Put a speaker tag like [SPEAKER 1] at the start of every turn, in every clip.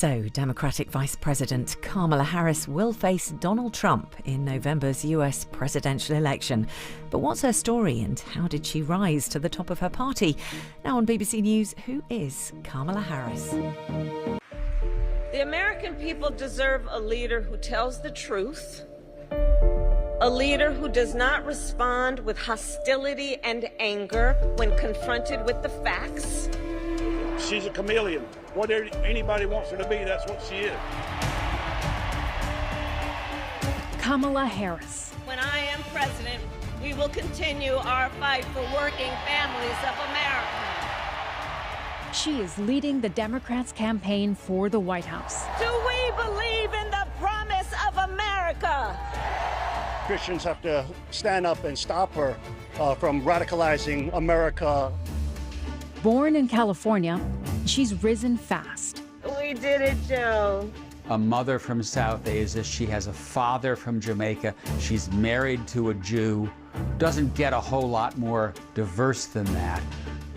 [SPEAKER 1] So, Democratic Vice President Kamala Harris will face Donald Trump in November's US presidential election. But what's her story and how did she rise to the top of her party? Now on BBC News, who is Kamala Harris?
[SPEAKER 2] The American people deserve a leader who tells the truth, a leader who does not respond with hostility and anger when confronted with the facts.
[SPEAKER 3] She's a chameleon. Whatever anybody wants her to be, that's what she is.
[SPEAKER 4] Kamala Harris.
[SPEAKER 2] When I am president, we will continue our fight for working families of America.
[SPEAKER 4] She is leading the Democrats' campaign for the White House.
[SPEAKER 2] Do we believe in the promise of America?
[SPEAKER 5] Christians have to stand up and stop her from radicalizing America.
[SPEAKER 4] Born in California, she's risen fast.
[SPEAKER 2] We did it, Joe.
[SPEAKER 6] A mother from South Asia. She has a father from Jamaica. She's married to a Jew. Doesn't get a whole lot more diverse than that.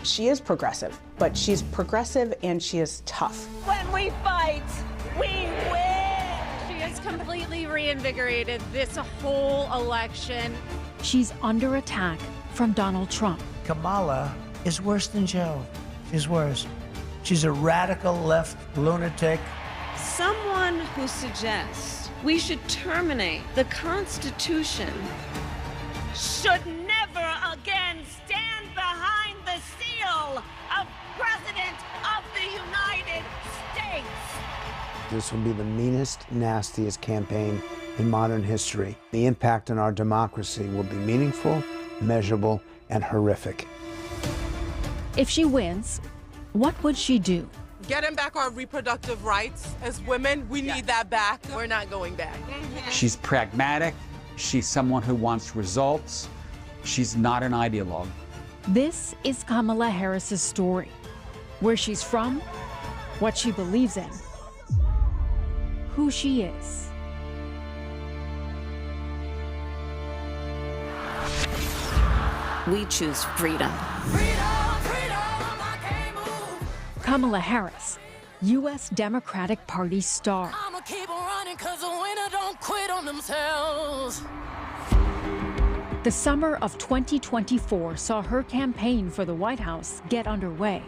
[SPEAKER 7] She is progressive, but she's progressive and she is tough.
[SPEAKER 2] When we fight, we win.
[SPEAKER 8] She has completely reinvigorated this whole election.
[SPEAKER 4] She's under attack from Donald Trump.
[SPEAKER 9] Kamala is worse than Joe. She's worse. She's a radical left lunatic.
[SPEAKER 2] Someone who suggests we should terminate the Constitution should never again stand behind the seal of President of the United States.
[SPEAKER 10] This will be the meanest, nastiest campaign in modern history. The impact on our democracy will be meaningful, measurable, and horrific.
[SPEAKER 4] If she wins, what would she do?
[SPEAKER 11] Getting back our reproductive rights as women, we need that back. We're not going back.
[SPEAKER 6] She's pragmatic. She's someone who wants results. She's not an ideologue.
[SPEAKER 4] This is Kamala Harris's story. Where she's from, what she believes in, who she is.
[SPEAKER 1] We choose freedom.
[SPEAKER 4] Kamala Harris, U.S. Democratic Party star.
[SPEAKER 12] I'ma keep on running 'cause the winner don't quit on themselves.
[SPEAKER 4] The summer of 2024 saw her campaign for the White House get underway.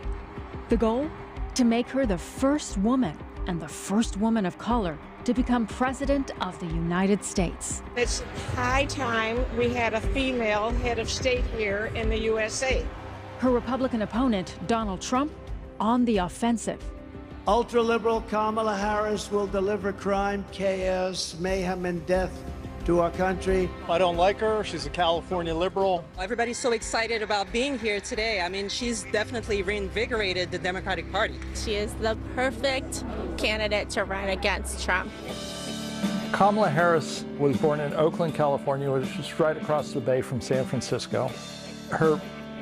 [SPEAKER 4] The goal? To make her the first woman and the first woman of color to become President of the United States.
[SPEAKER 2] It's high time we had a female head of state here in the USA.
[SPEAKER 4] Her Republican opponent, Donald Trump, on the offensive.
[SPEAKER 9] Ultra-liberal Kamala Harris will deliver crime, chaos, mayhem, and death to our country.
[SPEAKER 3] I don't like her. She's a California liberal.
[SPEAKER 7] Everybody's so excited about being here today. I mean, she's definitely reinvigorated the Democratic Party.
[SPEAKER 8] She is the perfect candidate to run against Trump.
[SPEAKER 13] Kamala Harris was born in Oakland, California, which is right across the bay from San Francisco. Her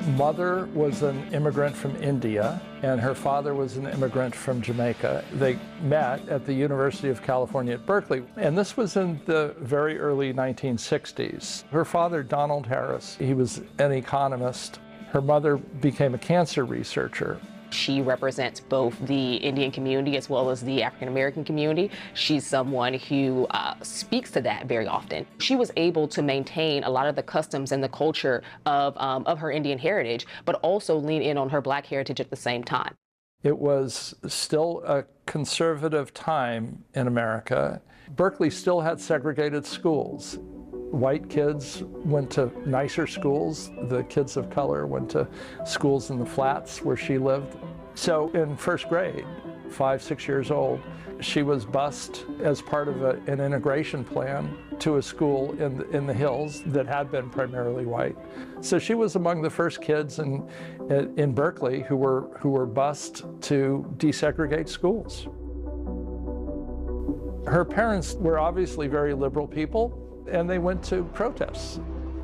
[SPEAKER 13] mother was an immigrant from India, and her father was an immigrant from Jamaica. They met at the University of California at Berkeley, and this was in the very early 1960s. Her father, Donald Harris, he was an economist. Her mother became a cancer researcher.
[SPEAKER 7] She represents both the Indian community as well as the African American community. She's someone who speaks to that very often. She was able to maintain a lot of the customs and the culture of her Indian heritage, but also lean in on her Black heritage at the same time.
[SPEAKER 13] It was still a conservative time in America. Berkeley still had segregated schools. White kids went to nicer schools. The kids of color went to schools in the flats where she lived. So in first grade, 5, 6 years old, she was bused as part of an integration plan to a school in the hills that had been primarily white. So she was among the first kids in Berkeley who were bused to desegregate schools. Her parents were obviously very liberal people, and they went to protests.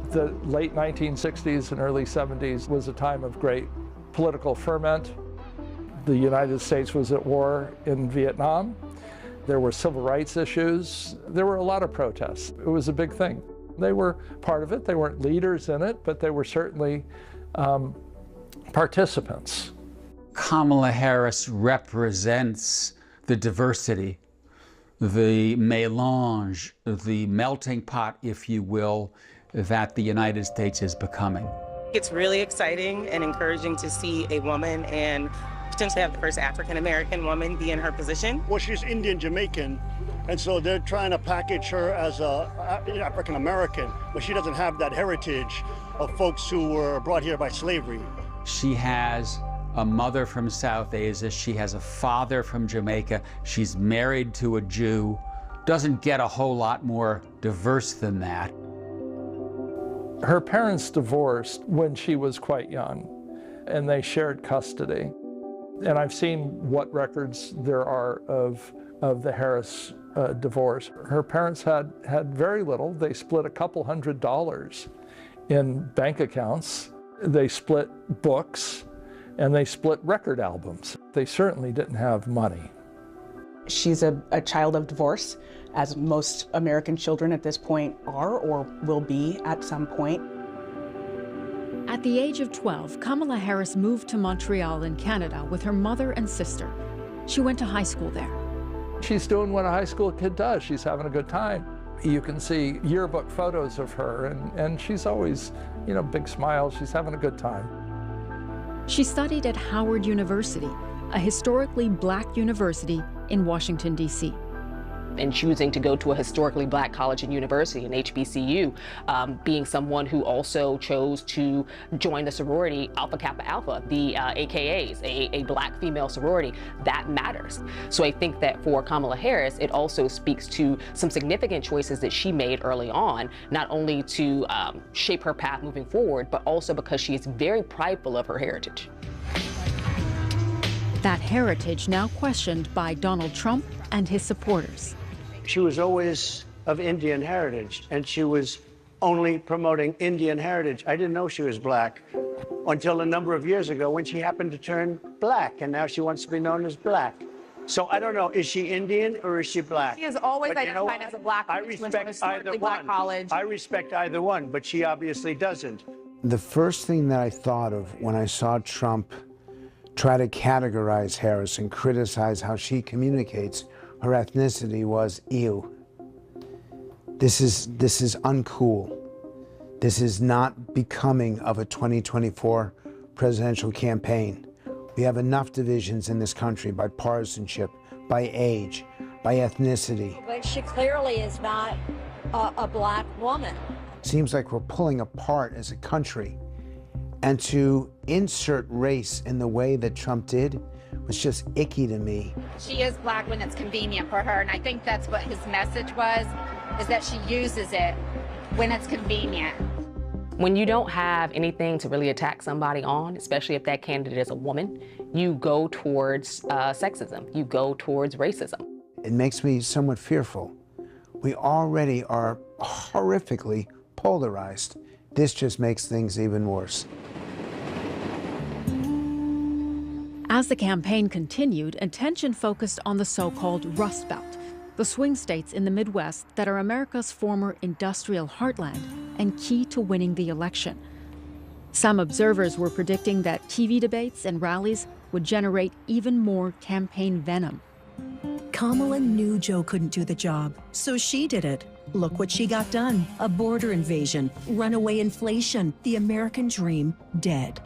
[SPEAKER 13] The late 1960s and early 70s was a time of great political ferment. The United States was at war in Vietnam. There were civil rights issues. There were a lot of protests. It was a big thing. They were part of it. They weren't leaders in it, but they were certainly participants.
[SPEAKER 6] Kamala Harris represents the diversity, the mélange, the melting pot, if you will, that the United States is becoming.
[SPEAKER 14] It's really exciting and encouraging to see a woman and potentially have the first African-American woman be in her position.
[SPEAKER 5] Well, she's Indian Jamaican, and so they're trying to package her as a African-American, but she doesn't have that heritage of folks who were brought here by slavery.
[SPEAKER 6] She has a mother from South Asia, she has a father from Jamaica, she's married to a Jew. Doesn't get a whole lot more diverse than that.
[SPEAKER 13] Her parents divorced when she was quite young, and they shared custody. And I've seen what records there are of the Harris divorce. Her parents had very little. They split a couple $100 in bank accounts. They split books, and they split record albums. They certainly didn't have money.
[SPEAKER 15] She's a child of divorce, as most American children at this point are or will be at some point.
[SPEAKER 4] At the age of 12, Kamala Harris moved to Montreal in Canada with her mother and sister. She went to high school there.
[SPEAKER 13] She's doing what a high school kid does. She's having a good time. You can see yearbook photos of her, and she's always, you know, big smile. She's having a good time.
[SPEAKER 4] She studied at Howard University, a historically Black university in Washington, D.C.
[SPEAKER 7] And choosing to go to a historically Black college and university, an HBCU, being someone who also chose to join the sorority Alpha Kappa Alpha, the AKAs, a Black female sorority, that matters. So I think that for Kamala Harris, it also speaks to some significant choices that she made early on, not only to shape her path moving forward, but also because she is very prideful of her heritage.
[SPEAKER 4] That heritage now questioned by Donald Trump and his supporters.
[SPEAKER 9] She was always of Indian heritage, and she was only promoting Indian heritage. I didn't know she was Black until a number of years ago when she happened to turn Black, and now she wants to be known as Black. So I don't know, is she Indian or is she Black?
[SPEAKER 16] She is always identified as a Black woman.
[SPEAKER 9] I respect either one. I respect either one, but she obviously doesn't.
[SPEAKER 10] The first thing that I thought of when I saw Trump try to categorize Harris and criticize how she communicates her ethnicity was, ew. This is uncool. This is not becoming of a 2024 presidential campaign. We have enough divisions in this country by partisanship, by age, by ethnicity.
[SPEAKER 17] But she clearly is not a Black woman.
[SPEAKER 10] Seems like we're pulling apart as a country. And to insert race in the way that Trump did was just icky to me.
[SPEAKER 16] She is Black when it's convenient for her, and I think that's what his message was, is that she uses it when it's convenient.
[SPEAKER 7] When you don't have anything to really attack somebody on, especially if that candidate is a woman, you go towards sexism, you go towards racism.
[SPEAKER 10] It makes me somewhat fearful. We already are horrifically polarized. This just makes things even worse.
[SPEAKER 4] As the campaign continued, attention focused on the so-called Rust Belt, the swing states in the Midwest that are America's former industrial heartland and key to winning the election. Some observers were predicting that TV debates and rallies would generate even more campaign venom.
[SPEAKER 18] Kamala knew Joe couldn't do the job, so she did it. Look what she got done. A border invasion, runaway inflation, the American dream dead.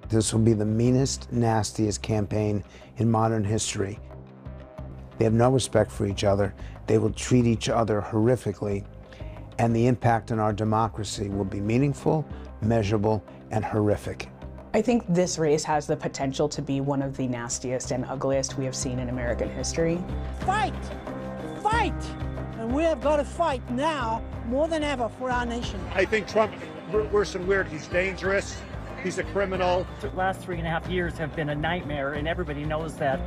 [SPEAKER 10] This will be the meanest, nastiest campaign in modern history. They have no respect for each other. They will treat each other horrifically. And the impact on our democracy will be meaningful, measurable, and horrific.
[SPEAKER 15] I think this race has the potential to be one of the nastiest and ugliest we have seen in American history.
[SPEAKER 9] Fight! Fight! And we have got to fight now more than ever for our nation.
[SPEAKER 3] I think Trump, worse than weird, he's dangerous. He's a criminal.
[SPEAKER 19] The last 3.5 years have been a nightmare, and everybody knows that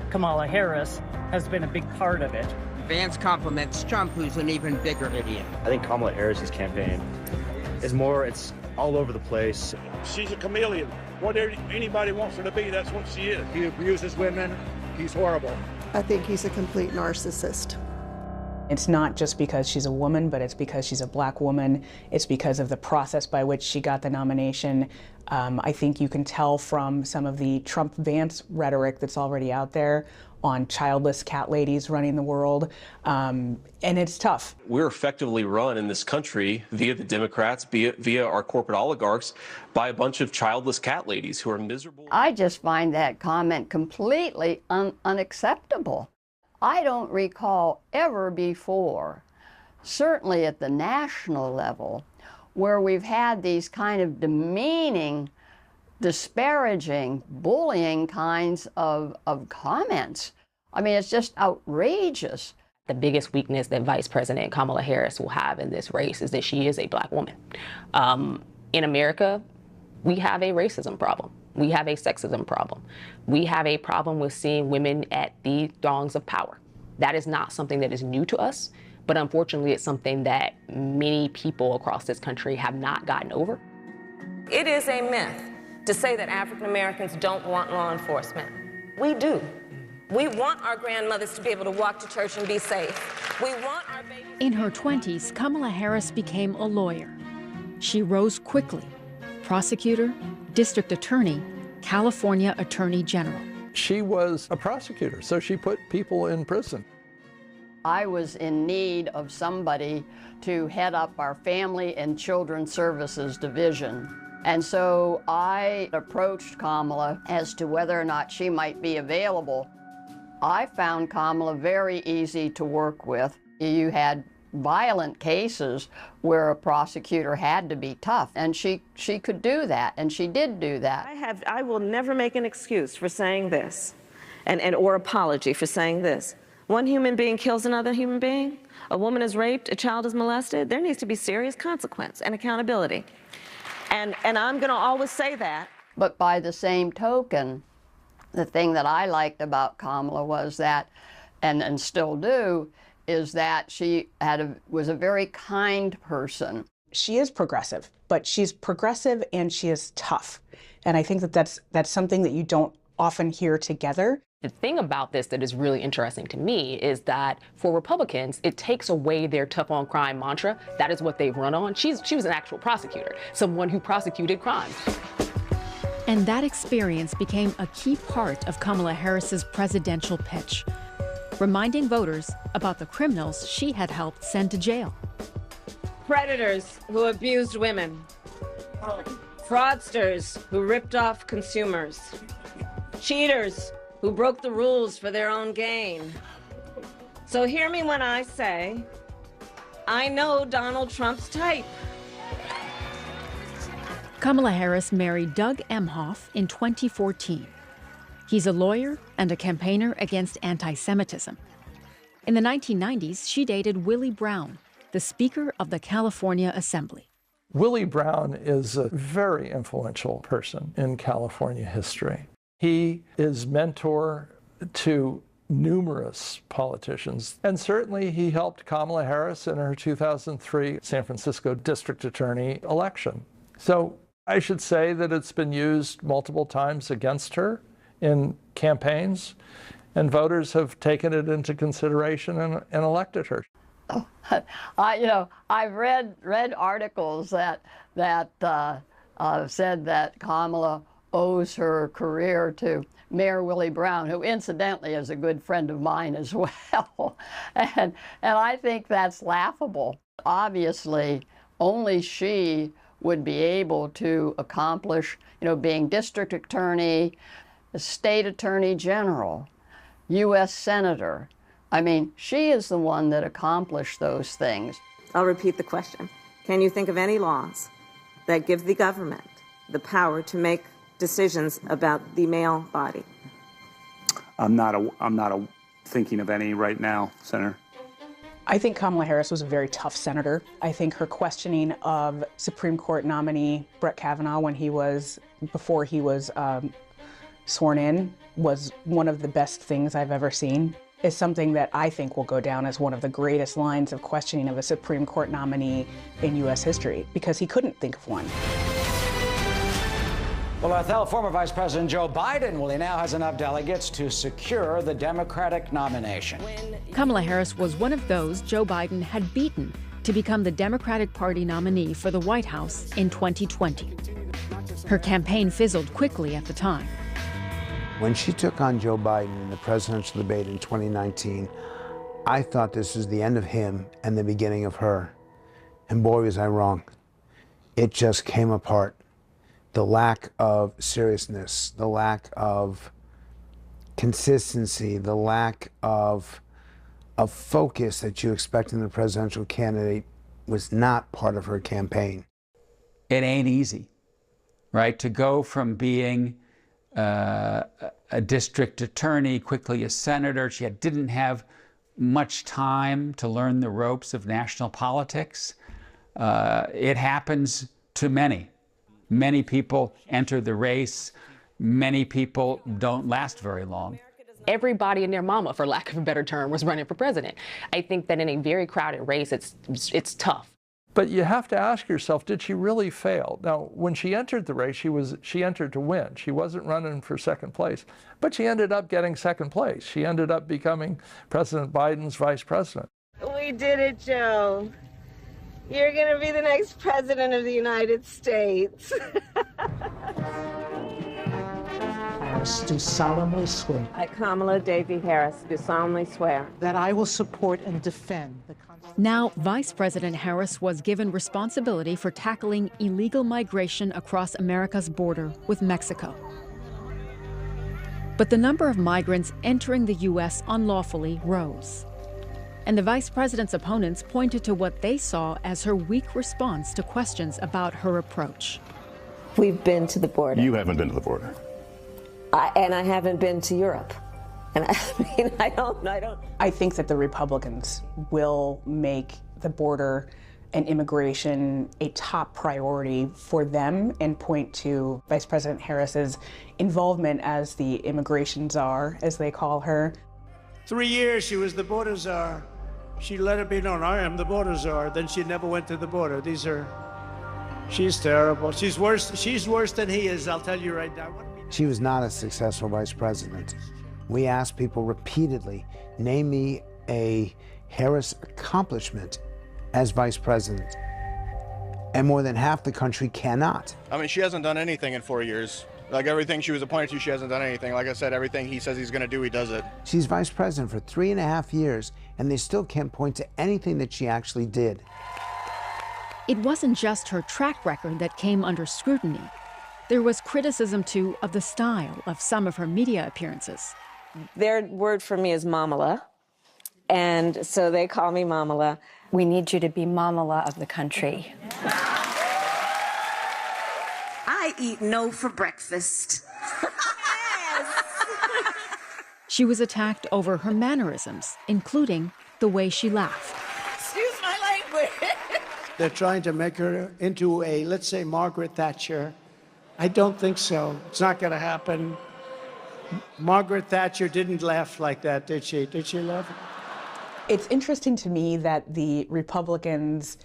[SPEAKER 19] Kamala Harris has been a big part of it.
[SPEAKER 20] Vance compliments Trump, who's an even bigger idiot.
[SPEAKER 21] I think Kamala Harris's campaign is it's all over the place.
[SPEAKER 3] She's a chameleon. Whatever anybody wants her to be, that's what she is. He abuses women. He's horrible.
[SPEAKER 22] I think he's a complete narcissist.
[SPEAKER 15] It's not just because she's a woman, but it's because she's a Black woman. It's because of the process by which she got the nomination. I think you can tell from some of the Trump-Vance rhetoric that's already out there on childless cat ladies running the world, and it's tough.
[SPEAKER 1] We're effectively run in this country via the Democrats, via our corporate oligarchs, by a bunch of childless cat ladies who are miserable.
[SPEAKER 11] I just find that comment completely unacceptable. I don't recall ever before, certainly at the national level, where we've had these kind of demeaning, disparaging, bullying kinds of comments. I mean, it's just outrageous.
[SPEAKER 7] The biggest weakness that Vice President Kamala Harris will have in this race is that she is a Black woman. In America, we have a racism problem. We have a sexism problem. We have a problem with seeing women at the throngs of power. That is not something that is new to us, but unfortunately it's something that many people across this country have not gotten over.
[SPEAKER 2] It is a myth to say that African Americans don't want law enforcement. We do. We want our grandmothers to be able to walk to church and be safe. We want our babies.
[SPEAKER 4] In her 20s, Kamala Harris became a lawyer. She rose quickly. Prosecutor, district attorney, California Attorney General.
[SPEAKER 13] She was a prosecutor, so she put people in prison.
[SPEAKER 11] I was in need of somebody to head up our Family and Children Services Division. And so I approached Kamala as to whether or not she might be available. I found Kamala very easy to work with. You had violent cases where a prosecutor had to be tough, and she could do that, and she did do that.
[SPEAKER 2] I will never make an excuse for saying this, or apology for saying this. One human being kills another human being, a woman is raped, a child is molested, there needs to be serious consequence and accountability. And I'm going to always say that.
[SPEAKER 11] But by the same token, the thing that I liked about Kamala was that, and still do, is that she was a very kind person.
[SPEAKER 15] She is progressive, but she's progressive and she is tough. And I think that that's something that you don't often hear together.
[SPEAKER 7] The thing about this that is really interesting to me is that for Republicans, it takes away their tough on crime mantra. That is what they've run on. She was an actual prosecutor, someone who prosecuted crimes.
[SPEAKER 4] And that experience became a key part of Kamala Harris's presidential pitch, reminding voters about the criminals she had helped send to jail.
[SPEAKER 2] Predators who abused women, fraudsters who ripped off consumers, cheaters who broke the rules for their own gain. So hear me when I say, I know Donald Trump's type.
[SPEAKER 4] Kamala Harris married Doug Emhoff in 2014. He's a lawyer and a campaigner against anti-Semitism. In the 1990s, she dated Willie Brown, the Speaker of the California Assembly.
[SPEAKER 13] Willie Brown is a very influential person in California history. He is mentor to numerous politicians, and certainly he helped Kamala Harris in her 2003 San Francisco District Attorney election. So I should say that it's been used multiple times against her in campaigns, and voters have taken it into consideration and elected her.
[SPEAKER 11] I've read articles that said that Kamala owes her career to Mayor Willie Brown, who incidentally is a good friend of mine as well. And I think that's laughable. Obviously, only she would be able to accomplish, being district attorney, state attorney general, U.S. senator. I mean, she is the one that accomplished those things.
[SPEAKER 2] I'll repeat the question. Can you think of any laws that give the government the power to make decisions about the male body?
[SPEAKER 23] I'm not thinking of any right now, Senator.
[SPEAKER 15] I think Kamala Harris was a very tough senator. I think her questioning of Supreme Court nominee Brett Kavanaugh before he was sworn in was one of the best things I've ever seen. Is something that I think will go down as one of the greatest lines of questioning of a Supreme Court nominee in U.S. history, because he couldn't think of one.
[SPEAKER 24] Well, Ethel, former Vice President Joe Biden, he now has enough delegates to secure the Democratic nomination.
[SPEAKER 4] Kamala Harris was one of those Joe Biden had beaten to become the Democratic Party nominee for the White House in 2020. Her campaign fizzled quickly at the time.
[SPEAKER 10] When she took on Joe Biden in the presidential debate in 2019, I thought this was the end of him and the beginning of her. And boy, was I wrong. It just came apart. The lack of seriousness, the lack of consistency, the lack of focus that you expect in the presidential candidate was not part of her campaign.
[SPEAKER 6] It ain't easy, right? To go from being a district attorney, quickly a senator, she didn't have much time to learn the ropes of national politics. It happens to many. Many people enter the race. Many people don't last very long.
[SPEAKER 7] Everybody and their mama, for lack of a better term, was running for president. I think that in a very crowded race, it's tough.
[SPEAKER 13] But you have to ask yourself, did she really fail? Now, when she entered the race, she entered to win. She wasn't running for second place, but she ended up getting second place. She ended up becoming President Biden's vice president.
[SPEAKER 2] We did it, Joe. You're going to be the next president of the United States.
[SPEAKER 5] Do solemnly swear.
[SPEAKER 2] I, Kamala Davy Harris, do solemnly swear
[SPEAKER 5] that I will support and defend the Constitution.
[SPEAKER 4] Now, Vice President Harris was given responsibility for tackling illegal migration across America's border with Mexico. But the number of migrants entering the U.S. unlawfully rose. And the vice president's opponents pointed to what they saw as her weak response to questions about her approach.
[SPEAKER 2] We've been to the border.
[SPEAKER 8] You haven't been to the border.
[SPEAKER 2] And I haven't been to Europe. And I mean, I don't.
[SPEAKER 15] I think that the Republicans will make the border and immigration a top priority for them and point to Vice President Harris's involvement as the immigration czar, as they call her.
[SPEAKER 9] 3 years she was the border czar. She let it be known, I am the border czar. Then she never went to the border. She's terrible. She's worse than he is, I'll tell you right now.
[SPEAKER 10] She was not a successful vice president. We asked people repeatedly, name me a Harris accomplishment as vice president. And more than half the country cannot.
[SPEAKER 12] I mean, she hasn't done anything in 4 years. Like everything she was appointed to, she hasn't done anything. Like I said, everything he says he's going to do, he does it.
[SPEAKER 10] She's vice president for 3.5 years, and they still can't point to anything that she actually did.
[SPEAKER 4] It wasn't just her track record that came under scrutiny. There was criticism, too, of the style of some of her media appearances.
[SPEAKER 2] Their word for me is Mamala, and so they call me Mamala.
[SPEAKER 17] We need you to be Mamala of the country.
[SPEAKER 14] I eat no for breakfast.
[SPEAKER 4] She was attacked over her mannerisms, including the way she laughed.
[SPEAKER 14] Excuse my language.
[SPEAKER 9] They're trying to make her into a, let's say, Margaret Thatcher. I don't think so. It's not going to happen. Margaret Thatcher didn't laugh like that, did she? Did she laugh?
[SPEAKER 15] It's interesting to me that the Republicans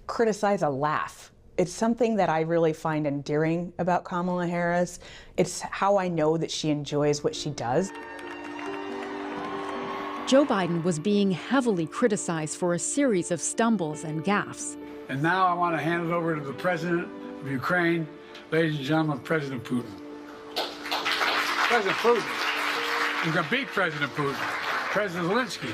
[SPEAKER 15] criticize a laugh. It's something that I really find endearing about Kamala Harris. It's how I know that she enjoys what she does.
[SPEAKER 4] Joe Biden was being heavily criticized for a series of stumbles and gaffes.
[SPEAKER 25] And now I want to hand it over to the president of Ukraine, ladies and gentlemen, President Putin. President Putin. You're going to beat President Putin. President Zelensky.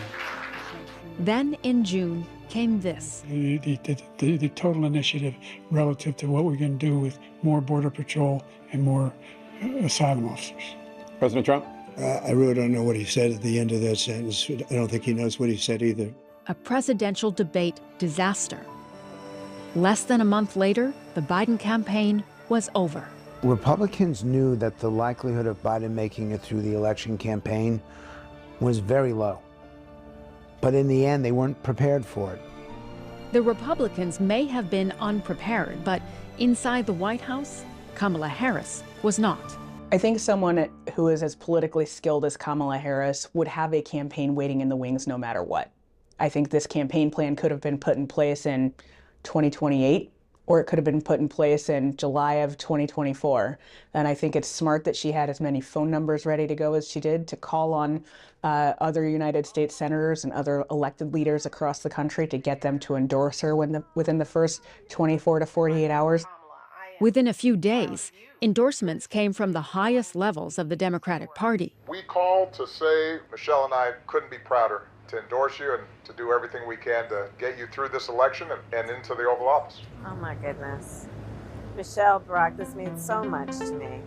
[SPEAKER 4] Then in June came this.
[SPEAKER 26] The total initiative relative to what we're going to do with more Border Patrol and more asylum officers.
[SPEAKER 8] President Trump?
[SPEAKER 27] I really don't know what he said at the end of that sentence. I don't think he knows what he said either.
[SPEAKER 4] A presidential debate disaster. Less than a month later, the Biden campaign was over.
[SPEAKER 10] Republicans knew that the likelihood of Biden making it through the election campaign was very low. But in the end, they weren't prepared for it.
[SPEAKER 4] The Republicans may have been unprepared, but inside the White House, Kamala Harris was not.
[SPEAKER 15] I think someone who is as politically skilled as Kamala Harris would have a campaign waiting in the wings no matter what. I think this campaign plan could have been put in place in 2028, or it could have been put in place in July of 2024. And I think it's smart that she had as many phone numbers ready to go as she did to call on other United States senators and other elected leaders across the country to get them to endorse her within the first 24 to 48 hours.
[SPEAKER 4] Within a few days, endorsements came from the highest levels of the Democratic Party.
[SPEAKER 3] We called to say Michelle and I couldn't be prouder to endorse you and to do everything we can to get you through this election and into the Oval Office.
[SPEAKER 2] Oh my goodness. Michelle, Barack, this means so much to me.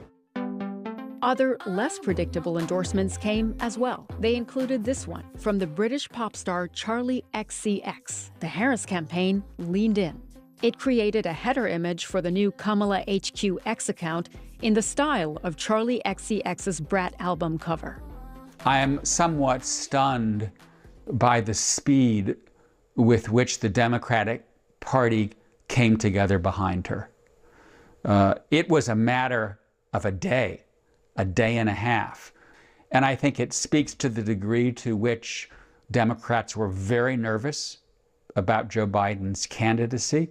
[SPEAKER 4] Other, less predictable endorsements came as well. They included this one from the British pop star Charlie XCX. The Harris campaign leaned in. It created a header image for the new Kamala HQX account in the style of Charlie XCX's Brat album cover.
[SPEAKER 6] I am somewhat stunned by the speed with which the Democratic Party came together behind her. It was a matter of a day and a half. And I think it speaks to the degree to which Democrats were very nervous about Joe Biden's candidacy,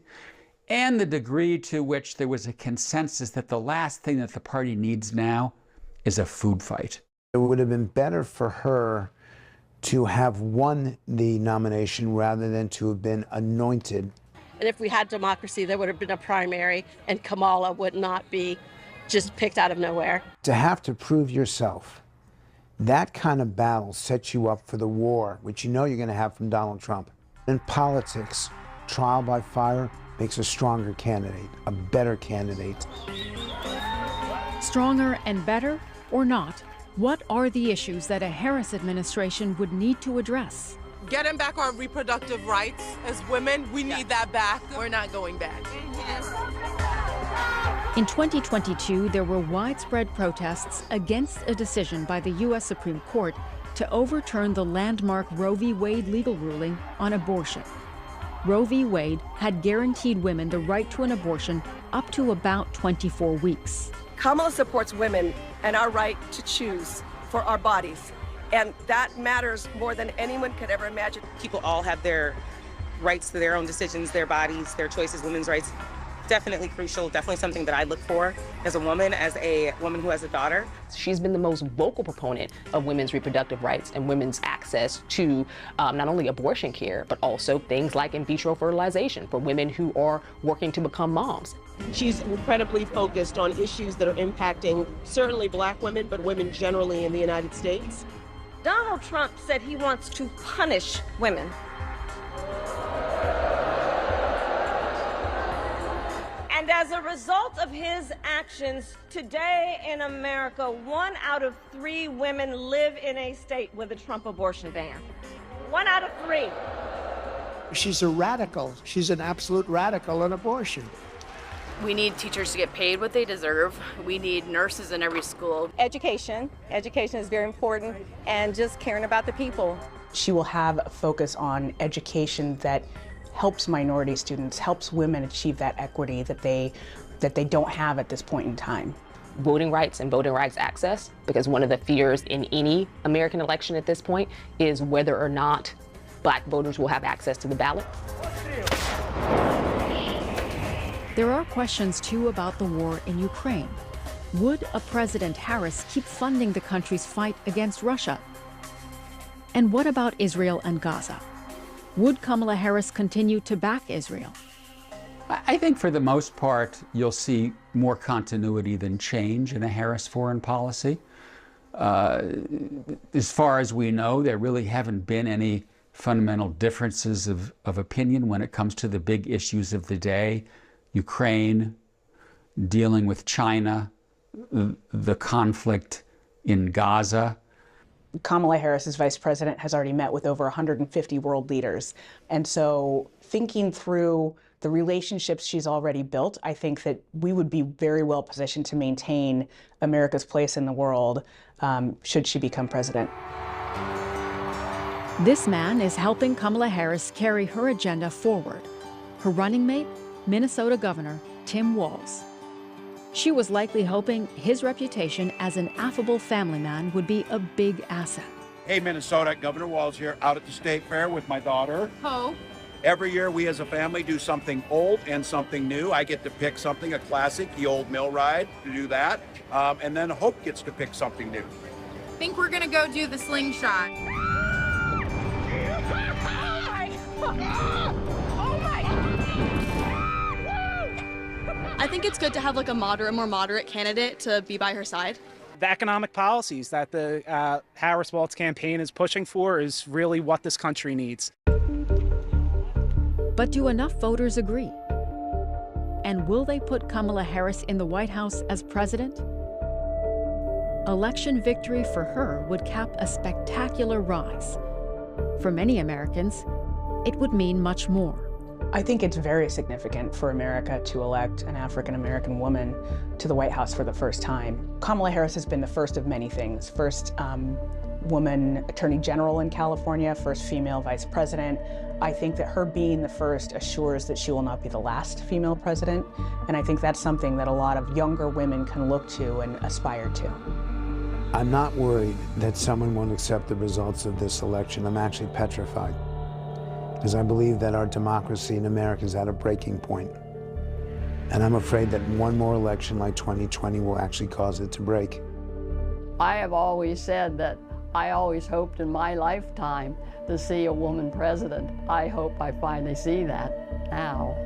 [SPEAKER 6] and the degree to which there was a consensus that the last thing that the party needs now is a food fight.
[SPEAKER 10] It would have been better for her to have won the nomination rather than to have been anointed.
[SPEAKER 16] And if we had democracy, there would have been a primary, and Kamala would not be just picked out of nowhere.
[SPEAKER 10] To have to prove yourself, that kind of battle sets you up for the war, which you know you're going to have from Donald Trump. In politics, trial by fire makes a stronger candidate, a better candidate.
[SPEAKER 4] Stronger and better or not, what are the issues that a Harris administration would need to address?
[SPEAKER 18] Getting back our reproductive rights as women, we need that back. We're not going back.
[SPEAKER 4] In 2022, there were widespread protests against a decision by the U.S. Supreme Court to overturn the landmark Roe v. Wade legal ruling on abortion. Roe v. Wade had guaranteed women the right to an abortion up to about 24 weeks.
[SPEAKER 19] Kamala supports women and our right to choose for our bodies. And that matters more than anyone could ever imagine.
[SPEAKER 20] People all have their rights to their own decisions, their bodies, their choices, women's rights. Definitely crucial, definitely something that I look for as a woman who has a daughter.
[SPEAKER 7] She's been the most vocal proponent of women's reproductive rights and women's access to not only abortion care, but also things like in vitro fertilization for women who are working to become moms.
[SPEAKER 19] She's incredibly focused on issues that are impacting certainly Black women, but women generally in the United States.
[SPEAKER 2] Donald Trump said he wants to punish women. And as a result of his actions, today in America, 1 out of 3 women live in a state with a Trump abortion ban. 1 out of 3.
[SPEAKER 9] She's a radical. She's an absolute radical on abortion.
[SPEAKER 21] We need teachers to get paid what they deserve. We need nurses in every school.
[SPEAKER 22] Education. Education is very important, and just caring about the people.
[SPEAKER 15] She will have a focus on education that helps minority students, helps women achieve that equity that they don't have at this point in time.
[SPEAKER 7] Voting rights and voting rights access, because one of the fears in any American election at this point is whether or not Black voters will have access to the ballot.
[SPEAKER 4] There are questions, too, about the war in Ukraine. Would a President Harris keep funding the country's fight against Russia? And what about Israel and Gaza? Would Kamala Harris continue to back Israel?
[SPEAKER 6] I think for the most part, you'll see more continuity than change in a Harris foreign policy. As far as we know, there really haven't been any fundamental differences of opinion when it comes to the big issues of the day. Ukraine, dealing with China, the conflict in Gaza.
[SPEAKER 15] Kamala Harris, as vice president, has already met with over 150 world leaders. And so thinking through the relationships she's already built, I think that we would be very well positioned to maintain America's place in the world should she become president.
[SPEAKER 4] This man is helping Kamala Harris carry her agenda forward. Her running mate, Minnesota Governor Tim Walz. She was likely hoping his reputation as an affable family man would be a big asset.
[SPEAKER 28] Hey, Minnesota, Governor Walz here, out at the State Fair with my daughter.
[SPEAKER 21] Ho.
[SPEAKER 28] Every year we as a family do something old and something new. I get to pick something, a classic, the old mill ride, to do that. And then Hope gets to pick something new.
[SPEAKER 21] I think we're gonna go do the slingshot.
[SPEAKER 1] I think it's good to have like a more moderate candidate to be by her side.
[SPEAKER 5] The economic policies that the Harris-Walz campaign is pushing for is really what this country needs.
[SPEAKER 4] But do enough voters agree? And will they put Kamala Harris in the White House as president? Election victory for her would cap a spectacular rise. For many Americans, it would mean much more.
[SPEAKER 15] I think it's very significant for America to elect an African-American woman to the White House for the first time. Kamala Harris has been the first of many things. First woman Attorney General in California, first female vice president. I think that her being the first assures that she will not be the last female president. And I think that's something that a lot of younger women can look to and aspire to.
[SPEAKER 10] I'm not worried that someone won't accept the results of this election. I'm actually petrified, because I believe that our democracy in America is at a breaking point. And I'm afraid that one more election like 2020 will actually cause it to break.
[SPEAKER 11] I have always said that I always hoped in my lifetime to see a woman president. I hope I finally see that now.